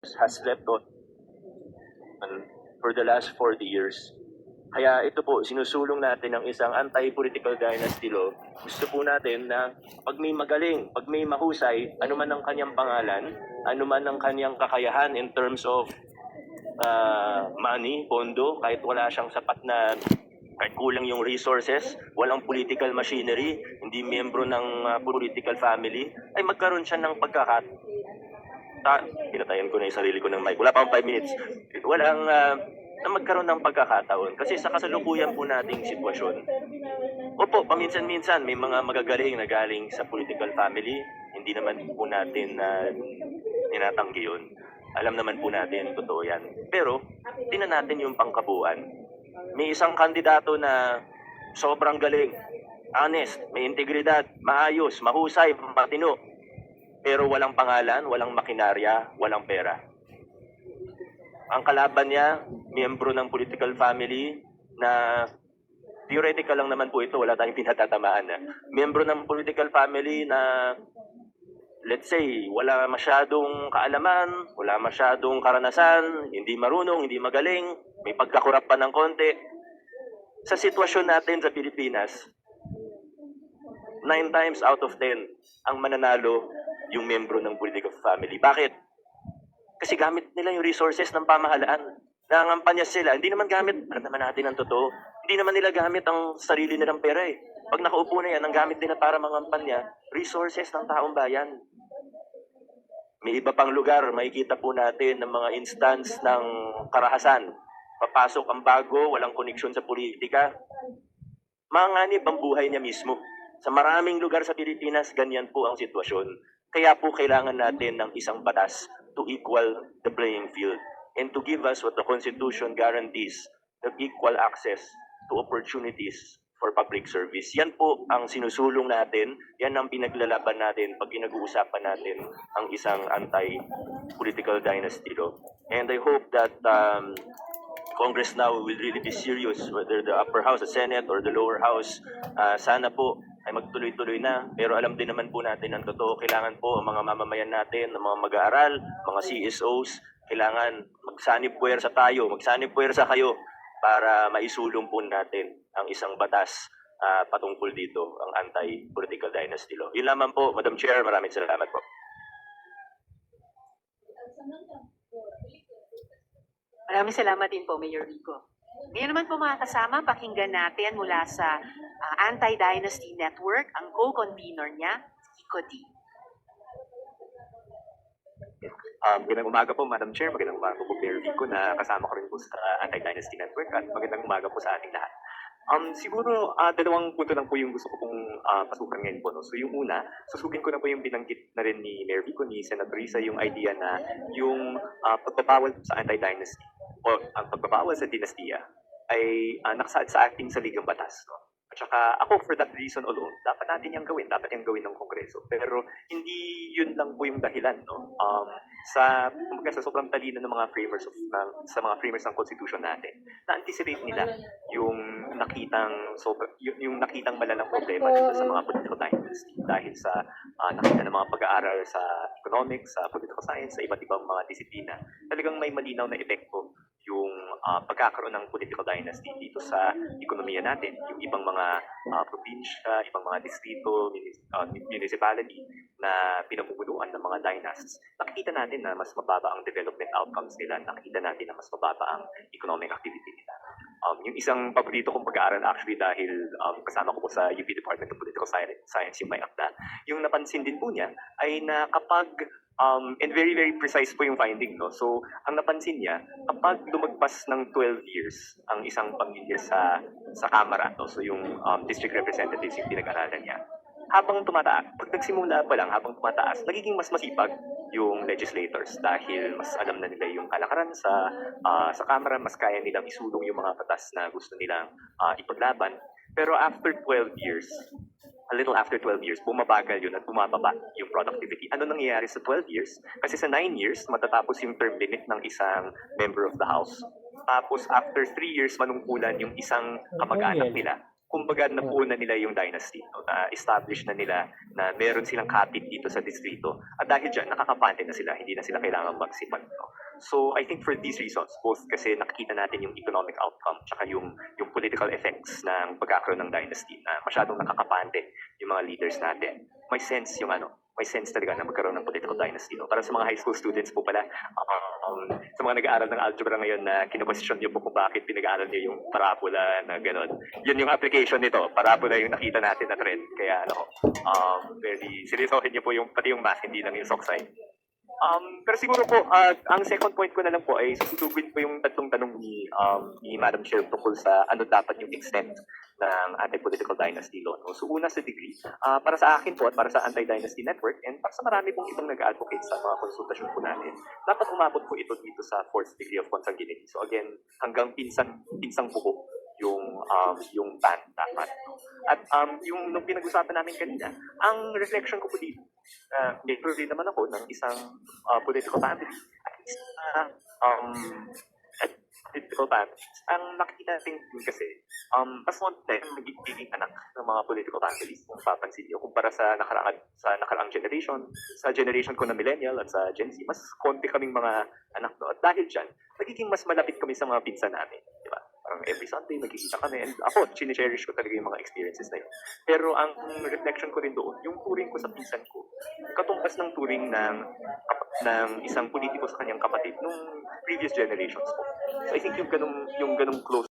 has slept on for the last 40 years. Kaya ito po, sinusulong natin ang isang anti-political dynasty law. Gusto po natin na pag may magaling, pag may mahusay, ano man ang kanyang pangalan, ano man ang kanyang kakayahan in terms of money, pondo, kahit wala siyang sapat na, kahit kulang yung resources, walang political machinery, hindi miyembro ng political family, ay magkaroon siya ng pinatayan ko na yung sarili ko ng mic. Wala pa akong 5 minutes. Walang na magkaroon ng pagkakataon. Kasi sa kasalukuyan po nating sitwasyon, opo, paminsan-minsan may mga magagaling na galing sa political family. Hindi naman po natin tinatanggi yun. Alam naman po natin, totoo yan. Pero, tingnan natin yung pangkabuuan. May isang kandidato na sobrang galing, honest, may integridad, maayos, mahusay, matino. Pero walang pangalan, walang makinarya, walang pera. Ang kalaban niya, miyembro ng political family na theoretical lang naman po ito, wala tayong pinatatamaan. Miyembro ng political family na, let's say, wala masyadong kaalaman, wala masyadong karanasan, hindi marunong, hindi magaling, may pagkakurap pa ng konti. Sa sitwasyon natin sa Pilipinas, 9 times out of 10 ang mananalo yung miyembro ng political family. Bakit? Kasi gamit nila yung resources ng pamahalaan. Nangangampanya sila. Hindi naman gamit, alam naman natin ang totoo, hindi naman nila gamit ang sarili nilang pera eh. Pag nakaupo na yan, ang gamit nila para mangampanya, resources ng taong bayan. May iba pang lugar, makikita po natin ng mga instance ng karahasan. Papasok ang bago, walang koneksyon sa politika. Manganib ang buhay niya mismo. Sa maraming lugar sa Pilipinas, ganyan po ang sitwasyon. Kaya po kailangan natin ng isang batas to equal the playing field and to give us what the Constitution guarantees, the equal access to opportunities for public service. Yan po ang sinusulong natin, yan ang pinaglalaban natin pag pinag-uusapan natin ang isang anti-political dynasty law. And I hope that Congress now will really be serious, whether the upper house, the Senate, or the lower house. Sana po ay magtuloy-tuloy na. Pero alam din naman po natin ang totoo. Kailangan po ang mga mamamayan natin, ang mga mag-aaral, mga CSOs, kailangan magsanib puwersa tayo, magsanib puwersa kayo para maisulong po natin ang isang batas patungkol dito, ang anti-political dynasty law. Yun lamang po, Madam Chair, maraming salamat po. Maraming salamat din po, Mayor Rico. Ngayon naman po mga kasama, pakinggan natin mula sa Anti-Dynasty Network, ang co-convener niya, Kiko D. Magandang umaga po, Madam Chair. Magandang umaga po, Mayor Rico, na kasama ko rin po sa Anti-Dynasty Network. At magandang umaga po sa ating lahat. Siguro, dalawang punto lang po yung gusto ko pong pasukan ngayon po. No? So yung una, susugin ko na po yung binanggit na rin ni Mayor Rico, ni Senator Risa, yung idea na yung pagbabawal sa anti-dynasty o ang pagbabawal sa dinastiya ay nakasaad sa ating saligang batas. No? At saka ako, for that reason alone, dapat natin yung gawin. Dapat yung gawin ng Kongreso. Pero hindi yun lang po yung dahilan. No? Sa sobrang talino ng mga framers sa mga framers ng Constitution natin, na-anticipate nila yung nakitang malalang problema dito sa mga political dynasty dahil sa nakita ng mga pag-aaral sa economics, sa political science, sa iba't ibang mga disiplina. Talagang may malinaw na epekto yung pagkakaroon ng political dynasty dito sa ekonomiya natin, yung ibang mga probinsya, ibang mga distrito, municipality na pinamumunuan ng mga dynasts. Nakikita natin na mas mababa ang development outcomes nila, nakikita natin na mas mababa ang economic activity nila. Yung isang paborito kong pag-aaral actually dahil kasama ko po sa UP Department of Political Science yung may akda, yung napansin din po niya ay na kapag and very, very precise po yung finding. No? So, ang napansin niya, kapag lumagpas ng 12 years ang isang pamilya sa Kamara, no? So yung district representatives yung pinag-aralan niya, habang tumataas, pag nagsimula pa lang, habang tumataas, nagiging mas masipag yung legislators dahil mas alam na nila yung kalakaran sa Kamara, mas kaya nilang isulong yung mga batas na gusto nilang ipaglaban. Pero after 12 years, a little after 12 years, bumabagal yun at bumababa yung productivity. Ano nangyayari sa 12 years? Kasi sa 9 years, matatapos yung term limit ng isang member of the House. Tapos after 3 years, manungkulan yung isang kamag-anak nila. Kumbaga, napuo na nila yung dynasty. No? Na-establish na nila na meron silang kapit dito sa distrito. At dahil dyan, nakakapante na sila. Hindi na sila kailangan magsipag. No? So I think for these reasons, both kasi nakikita natin yung economic outcome tsaka yung political effects ng pagkakaroon ng dynasty na masyadong nakakapante yung mga leaders natin. May sense yung may sense talaga na magkaroon ng political dynasty. No? Para sa mga high school students po pala, sa mga nag-aaral ng algebra ngayon na kino-question niyo po kung bakit pinag-aaral niyo yung parabola na gano'n. Yun yung application nito. Parabola yung nakita natin na trend. Kaya very seryosohin niyo po pati yung math, hindi lang yung sockside. Pero siguro po, ang second point ko na lang po ay susugin po yung tatlong tanong ni Madam Chair tungkol sa ano dapat yung extent ng anti-political dynasty law. No? So una sa degree, para sa akin po at para sa Anti-Dynasty Network and para sa marami pong itong nag-advocate sa mga konsultasyon po natin, dapat umabot po ito dito sa fourth degree of consanguinity. So again, hanggang pinsang buko yung ban dapat. At yung nung pinag-usapan namin kanina, ang reflection ko po dito, neighbor din naman ako ng isang political family. Political families. Ang nakikita natin din kasi, mas konti ang nagiging anak ng mga political families kung papansin niyo. Kumpara sa nakaraang generation, sa generation ko na millennial at sa Gen Z, mas konti kaming mga anak no. At dahil dyan, nagiging mas malapit kami sa mga pinsan namin. Di ba? Parang every Sunday, nagkikita kami. And ako, chine-cherish ko talaga yung mga experiences na yun. Pero ang reflection ko rin doon, yung turing ko sa pinsan ko, katumbas ng turing ng isang politiko sa kanyang kapatid nung previous generations po. So I think yung ganung close